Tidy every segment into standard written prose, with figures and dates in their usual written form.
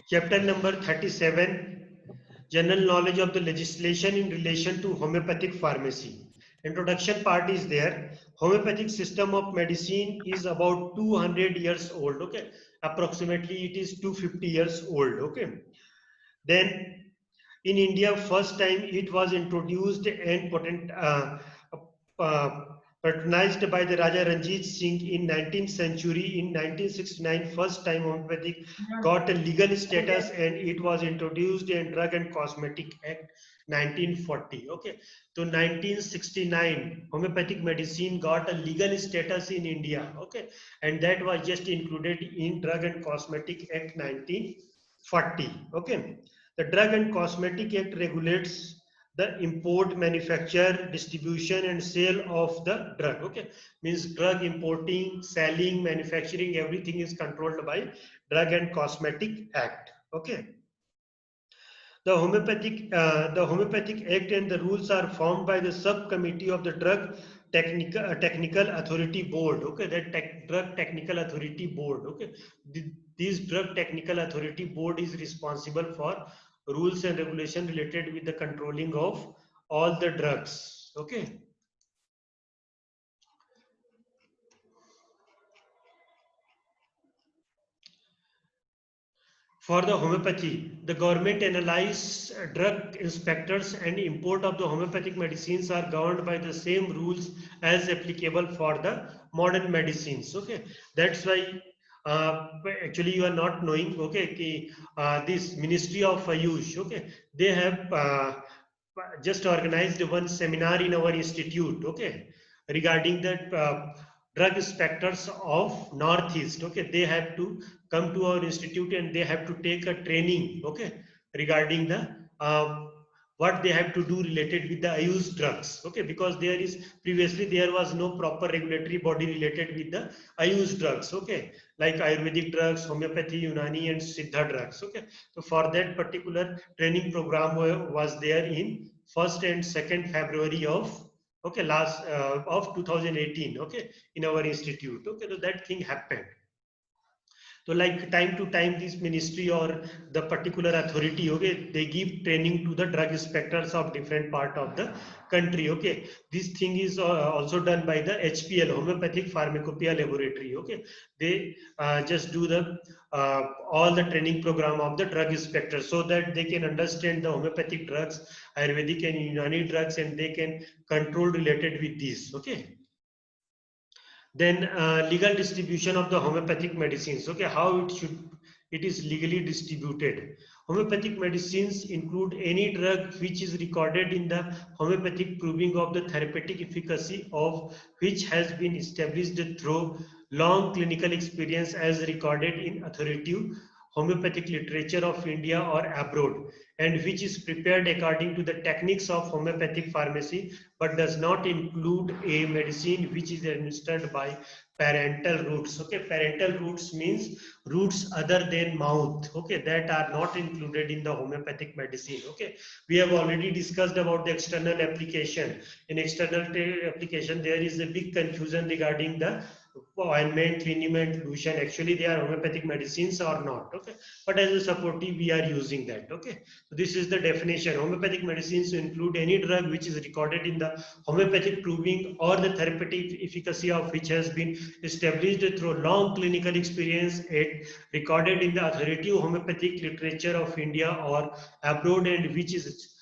Chapter number 37, General Knowledge of the Legislation in relation to Homeopathic Pharmacy. Introduction part is there. Homeopathic system of medicine is about 200 years old. Okay, approximately it is 250 years old. Okay, then in India, first time it was introduced and uh, patronized by the Raja Ranjit Singh in 19th century. In 1969, first time homeopathic got a legal status and it was introduced in Drug and Cosmetic Act 1940. Okay, so 1969 homeopathic medicine got a legal status in India. Okay, and that was just included in Drug and Cosmetic Act 1940. Okay. The Drug and Cosmetic Act regulates the import, manufacture, distribution, and sale of the drug. Okay, means drug importing, selling, manufacturing, everything is controlled by Drug and Cosmetic Act. Okay. The Homeopathic Act and the rules are formed by the subcommittee of the Technical Authority Board. Okay, that Drug Technical Authority Board. Okay, this Drug Technical Authority Board is responsible for rules and regulation related with the controlling of all the drugs. Okay. For the homeopathy, the government analyze drug inspectors and import of the homeopathic medicines are governed by the same rules as applicable for the modern medicines. Okay, that's why actually you are not knowing. Okay, this Ministry of Ayush. Okay, they have just organized one seminar in our institute. Okay, regarding that. Drug inspectors of Northeast. Okay, they have to come to our institute and they have to take a training. Okay, regarding the what they have to do related with the Ayush drugs. Okay, because there is previously there was no proper regulatory body related with the Ayush drugs. Okay, like Ayurvedic drugs, homeopathy, Unani, and Siddha drugs. Okay, so for that particular training program was there in 1st and 2nd February of last of 2018. Okay, in our institute. Okay, so that thing happened. So like time to time this ministry or the particular authority, okay, they give training to the drug inspectors of different part of the country. Okay, this thing is also done by the HPL, Homeopathic Pharmacopoeia Laboratory. Okay, they just do the all the training program of the drug inspectors so that they can understand the homeopathic drugs, Ayurvedic and Unani drugs, and they can control related with these. Okay. Then legal distribution of the homeopathic medicines. Okay, how it is legally distributed. Homeopathic medicines include any drug which is recorded in the homeopathic proving of the therapeutic efficacy of which has been established through long clinical experience as recorded in authoritative homeopathic literature of India or abroad, and which is prepared according to the techniques of homeopathic pharmacy but does not include a medicine which is administered by parental routes. Okay, parental routes means routes other than mouth. Okay, that are not included in the homeopathic medicine. Okay, we have already discussed about the external application. In external application, there is a big confusion regarding the ointment, liniment, lotion. Actually, they are homeopathic medicines or not. Okay, but as a supportive, we are using that. Okay, so this is the definition. Homeopathic medicines include any drug which is recorded in the homeopathic proving or the therapeutic efficacy of which has been established through long clinical experience and recorded in the authoritative homeopathic literature of India or abroad, and which is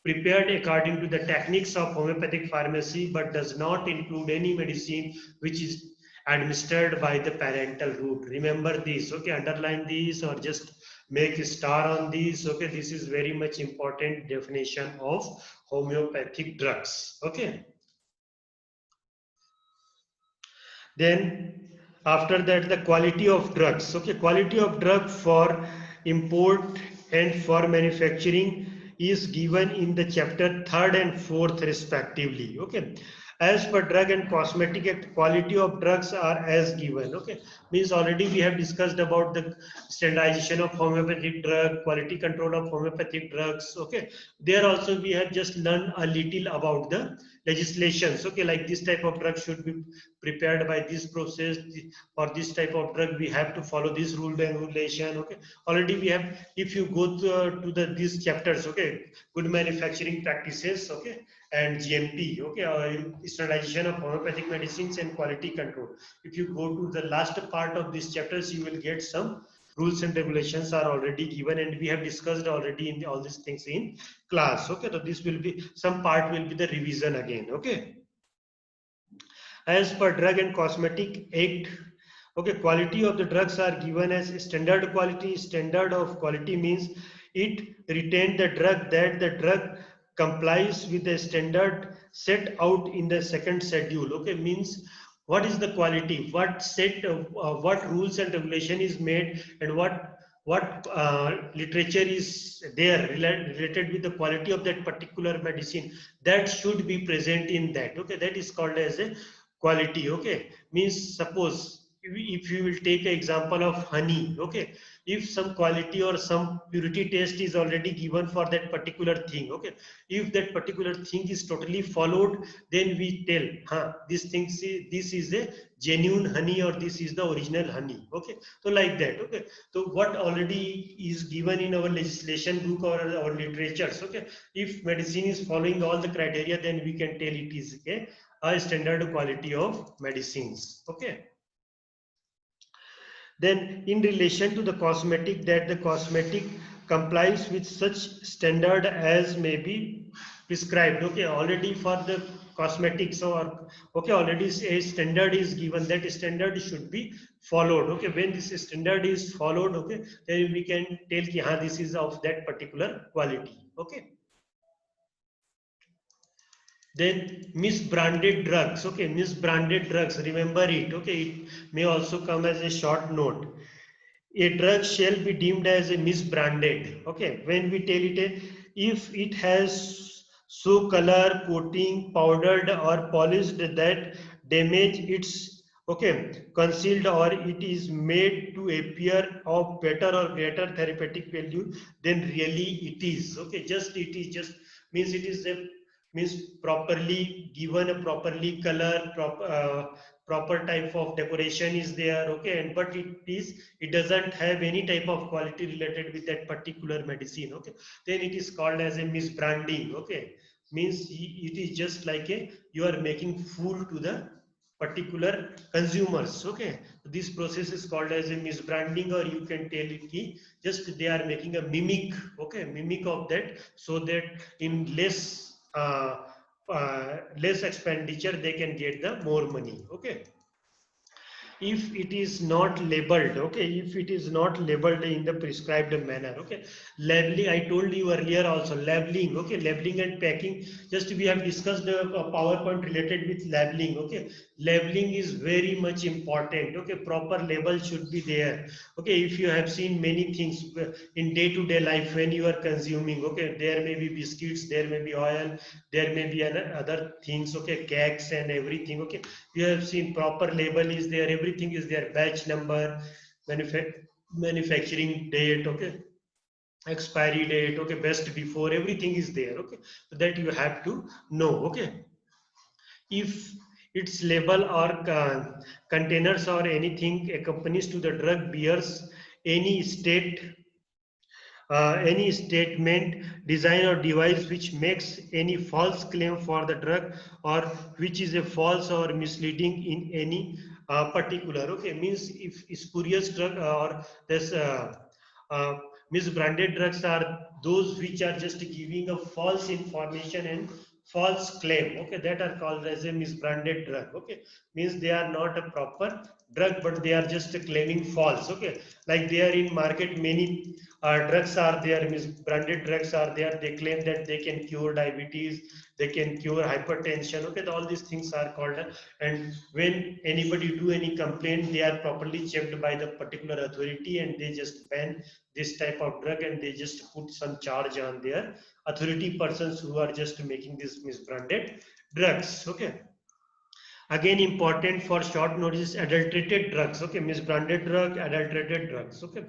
prepared according to the techniques of homeopathic pharmacy but does not include any medicine which is administered by the parental route. Remember this. Okay, underline this or just make a star on this. Okay, this is very much important definition of homeopathic drugs. Okay, then after that the quality of drugs. Okay, quality of drug for import and for manufacturing is given in the chapter 3rd and 4th respectively. Okay, as per Drug and Cosmetic Act, quality of drugs are as given. Okay, means already we have discussed about the standardization of homeopathic drug, quality control of homeopathic drugs. Okay, there also we have just learned a little about the legislations. Okay, like this type of drug should be prepared by this process. For this type of drug, we have to follow this rule and regulation. Okay, already we have. If you go to these chapters, okay, good manufacturing practices, okay, and GMP, okay, standardization of homeopathic medicines and quality control. If you go to the last part of these chapters, you will get some rules and regulations are already given, and we have discussed already in all these things in class. Okay, so this will be some part will be the revision again. Okay, as per Drug and Cosmetic Act, okay, quality of the drugs are given as standard quality. Standard of quality means it retained the drug that the drug complies with the standard set out in the second schedule. Okay, means what is the quality, what set of what rules and regulation is made, and what literature is there related with the quality of that particular medicine, that should be present in that. Okay, that is called as a quality. Okay, means suppose if you will take an example of honey. Okay, if some quality or some purity test is already given for that particular thing. Okay, if that particular thing is totally followed, then we tell, this thing, this is a genuine honey or this is the original honey. Okay, so like that. Okay, so what already is given in our legislation book or our literatures. Okay, if medicine is following all the criteria, then we can tell it is a standard quality of medicines. Okay, then in relation to the cosmetic, that the cosmetic complies with such standard as may be prescribed. Okay, already for the cosmetics, or okay, already a standard is given, that standard should be followed. Okay, when this standard is followed, okay, then we can tell ki, this is of that particular quality. Okay, then misbranded drugs. Okay, misbranded drugs, remember it. Okay, it may also come as a short note. A drug shall be deemed as a misbranded. Okay, when we tell it, if it has so color, coating, powdered or polished that damage its, okay, concealed, or it is made to appear of better or greater therapeutic value than really it is. Okay, just it is just means it is a means properly given, a properly color, proper type of decoration is there. Okay, and but it doesn't have any type of quality related with that particular medicine. Okay, then it is called as a misbranding. Okay, means it is just like a, you are making fool to the particular consumers. Okay, this process is called as a misbranding, or you can tell it ki, just they are making a mimic. Okay, mimic of that, so that in less expenditure they can get the more money. Okay, if it is not labeled, okay, if it is not labeled in the prescribed manner. Okay, labeling, I told you earlier also, labeling. Okay, labeling and packing, just we have discussed the PowerPoint related with labeling. Okay, labeling is very much important. Okay, proper label should be there. Okay, if you have seen many things in day-to-day life when you are consuming, okay, there may be biscuits, there may be oil, there may be other things. Okay, cakes and everything. Okay, you have seen proper label is there, everything is there, batch number, manufacturing date, okay, expiry date, okay, best before, everything is there. Okay, so that you have to know. Okay, if its label or containers or anything accompanies to the drug bears any any statement, design or device which makes any false claim for the drug, or which is a false or misleading in any particular. Okay, means if spurious drug or this uh, misbranded drugs are those which are just giving a false information and false claim. Okay, that are called as a misbranded drug. Okay, means they are not a proper drug, but they are just claiming false. Okay, like they are in market, many drugs are there, means branded drugs are there, they claim that they can cure diabetes, they can cure hypertension. Okay, all these things are called, and when anybody do any complaint, they are properly checked by the particular authority, and they just ban this type of drug, and they just put some charge on their authority persons who are just making this misbranded drugs. Okay, again important for short notice, adulterated drugs. Okay, misbranded drug, adulterated drugs. Okay,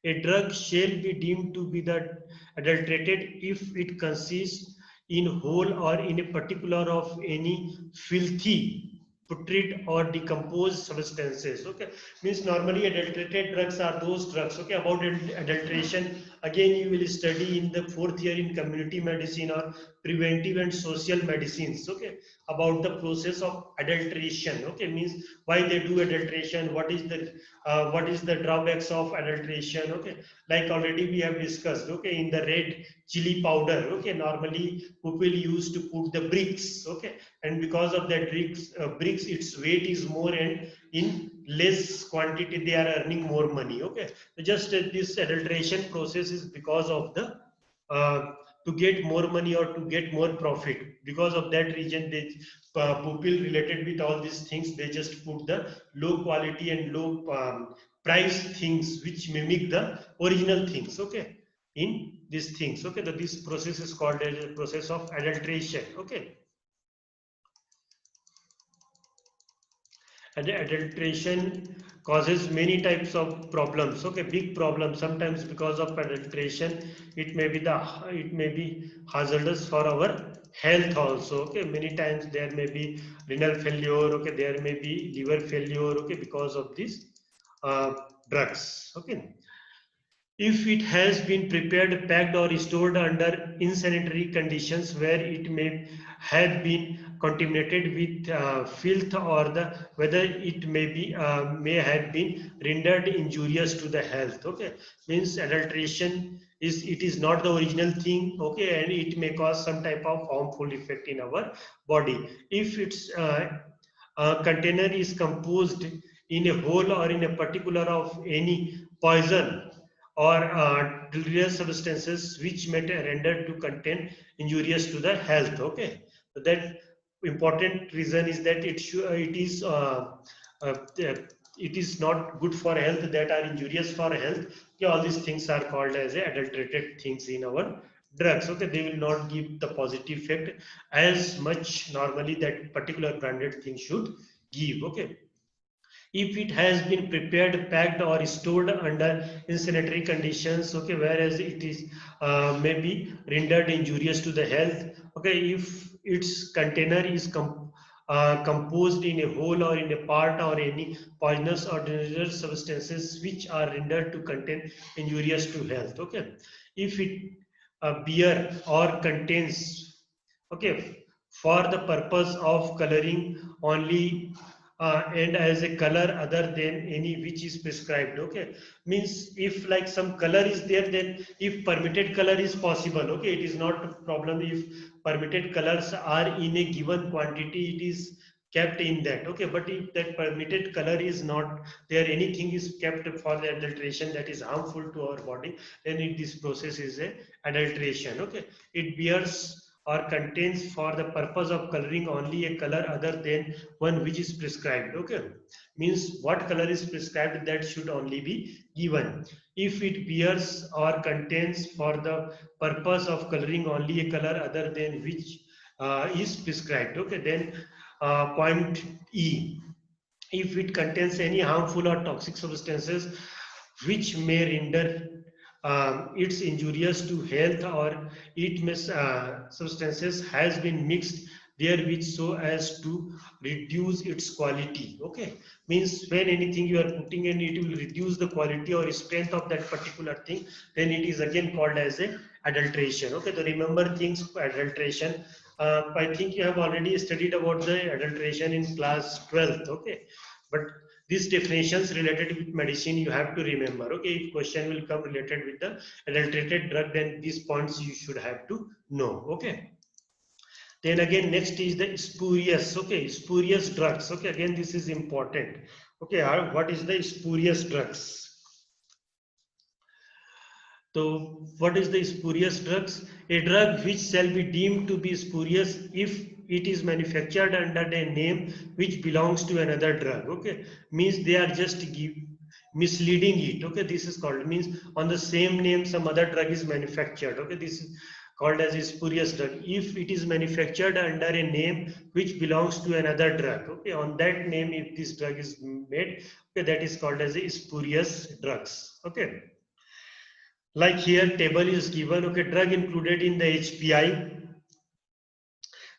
a drug shall be deemed to be the adulterated if it consists in whole or in a particular of any filthy, putrid or decomposed substances. Okay, means normally adulterated drugs are those drugs. Okay, about adulteration, again you will study in the fourth year in community medicine or preventive and social medicines. Okay, about the process of adulteration. Okay, means why they do adulteration, what is the drawbacks of adulteration. Okay, like already we have discussed. Okay, in the red chili powder, okay, normally people used to put the bricks. Okay, and because of that bricks, its weight is more, and in less quantity they are earning more money. Okay, so just this adulteration process is because of the uh, to get more money or to get more profit. Because of that reason, they people related with all these things, they just put the low quality and low price things which mimic the original things. Okay, in these things. Okay, this process is called as a process of adulteration. Okay, and adulteration causes many types of problems. Okay, big problems. Sometimes because of adulteration, it may be hazardous for our health also. Okay, many times there may be renal failure. Okay, there may be liver failure. Okay, because of these uh, drugs. Okay, if it has been prepared, packed, or stored under insanitary conditions where it may have been contaminated with filth, or the whether it may have been rendered injurious to the health. Okay, means adulteration is not the original thing. Okay, and it may cause some type of harmful effect in our body if its container is composed in a whole or in a particular of any poison or deleterious substances which may render to contain injurious to the health. Okay, so that important reason is that uh, it is not good for health, that are injurious for health. Okay, all these things are called as adulterated things in our drugs. Okay, they will not give the positive effect as much normally that particular branded thing should give. Okay, if it has been prepared, packed, or stored under insanitary conditions. Okay, whereas it is may be rendered injurious to the health. Okay, if its container is composed in a whole or in a part or any poisonous or dangerous substances which are rendered to contain injurious to health. Okay, if it bear or contains, okay, for the purpose of coloring only, and as a color other than any which is prescribed. Okay, means if like some color is there, then if permitted color is possible. Okay, it is not a problem if permitted colors are in a given quantity, it is kept in that. Okay, but if that permitted color is not there, anything is kept for the adulteration that is harmful to our body, then this process is a adulteration. Okay, it bears or contains for the purpose of coloring only a color other than one which is prescribed. Okay, means what color is prescribed, that should only be given. If it bears or contains for the purpose of coloring only a color other than which is prescribed. Okay, then point E, if it contains any harmful or toxic substances which may render it's injurious to health, or it may substances has been mixed therewith so as to reduce its quality. Okay, means when anything you are putting in, it will reduce the quality or strength of that particular thing, then it is again called as a adulteration. Okay, to remember things for adulteration, I think you have already studied about the adulteration in class 12th. Okay, but these definitions related with medicine you have to remember. Okay, if question will come related with the adulterated drug, then these points you should have to know. Okay, then again next is the spurious. Okay, spurious drugs. Okay, again this is important. Okay, what is the spurious drugs? So, what is the spurious drugs? A drug which shall be deemed to be spurious if it is manufactured under a name which belongs to another drug. Okay, means they are just misleading it. Okay, this is called, means on the same name some other drug is manufactured. Okay, this is called as a spurious drug. If it is manufactured under a name which belongs to another drug. Okay, on that name if this drug is made, okay, that is called as a spurious drugs. Okay. Like here table is given. Okay, drug included in the HPI.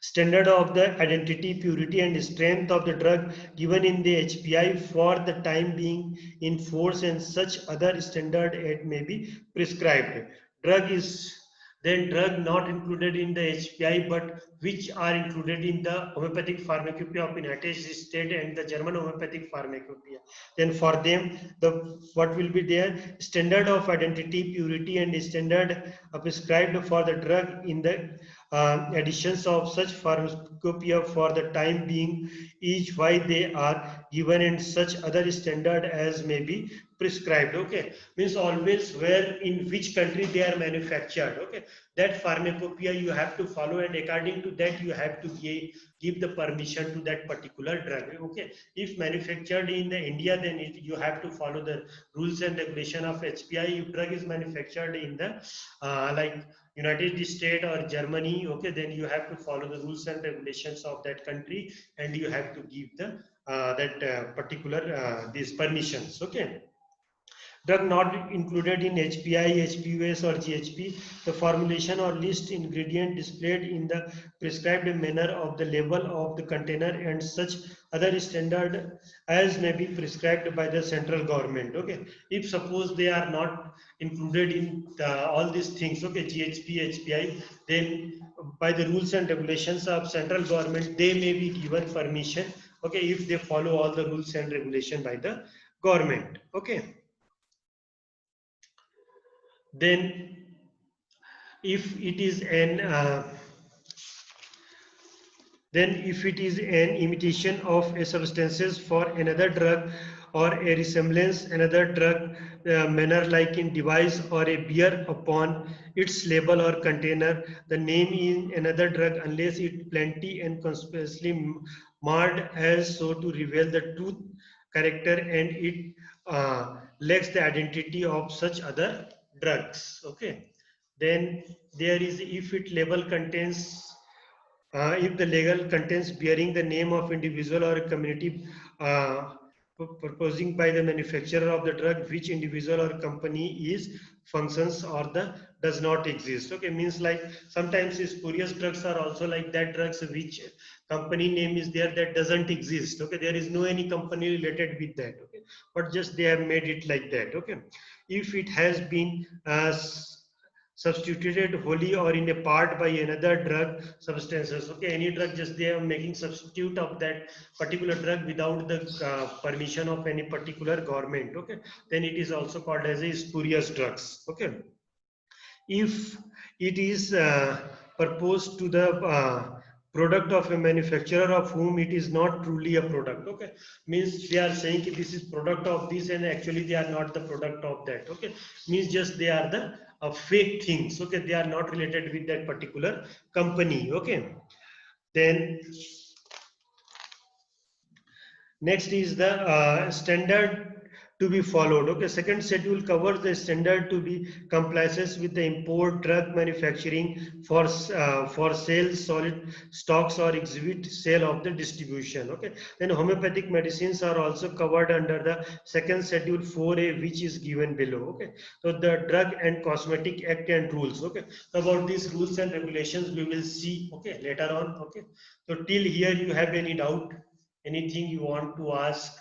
standard of the identity, purity and strength of the drug given in the HPI for the time being in force, and such other standard it may be prescribed. Drug is then drug not included in the HPI but which are included in the homeopathic pharmacopoeia of United States and the German homeopathic pharmacopoeia. Then for them, the what will be there? Standard of identity, purity and standard prescribed for the drug in the editions of such pharmacopoeia for the time being is why they are given, and such other standard as may be prescribed. Okay, means always where in which country they are manufactured. Okay, that pharmacopoeia you have to follow, and according to that you have to give the permission to that particular drug. Okay, if manufactured in the India, then you have to follow the rules and regulation of HPI. If drug is manufactured in the like United States or Germany, okay, then you have to follow the rules and regulations of that country, and you have to give the that particular these permissions. Okay. Drug not included in HPI, HPUS or GHP, the formulation or list ingredient displayed in the prescribed manner of the label of the container, and such other standard as may be prescribed by the central government. Okay, if suppose they are not included in all these things, okay, GHP, HPI, then by the rules and regulations of central government, they may be given permission, okay, if they follow all the rules and regulation by the government. Okay. Then if it is an then if it is an imitation of a substances for another drug, or a resemblance another drug manner like in device or a beer upon its label or container the name in another drug, unless it plenty and conspicuously marred as so to reveal the true character, and it lacks the identity of such other drugs. Okay, then there is if it label contains if the label contains bearing the name of individual or a community proposing by the manufacturer of the drug, which individual or company is functions or the does not exist. Okay, means like sometimes spurious drugs are also like that drugs which company name is there that doesn't exist. Okay, there is no any company related with that. Okay, but just they have made it like that. Okay, if it has been substituted wholly or in a part by another drug substances. Okay, any drug just they are making substitute of that particular drug without the permission of any particular government. Okay, then it is also called as a spurious drugs. Okay, if it is proposed to the product of a manufacturer of whom it is not truly a product. Okay, means they are saying this is product of this and actually they are not the product of that. Okay, means just they are the fake things. Okay, they are not related with that particular company. Okay, then next is the standard to be followed. Okay, second schedule covers the standard to be compliances with the import, drug manufacturing for sale, solid stocks or exhibit sale of the distribution. Okay, then homeopathic medicines are also covered under the second schedule 4A, which is given below. Okay, so the Drug and Cosmetic Act and rules. Okay, so about these rules and regulations we will see. Okay, later on. Okay, so till here you have any doubt? Anything you want to ask?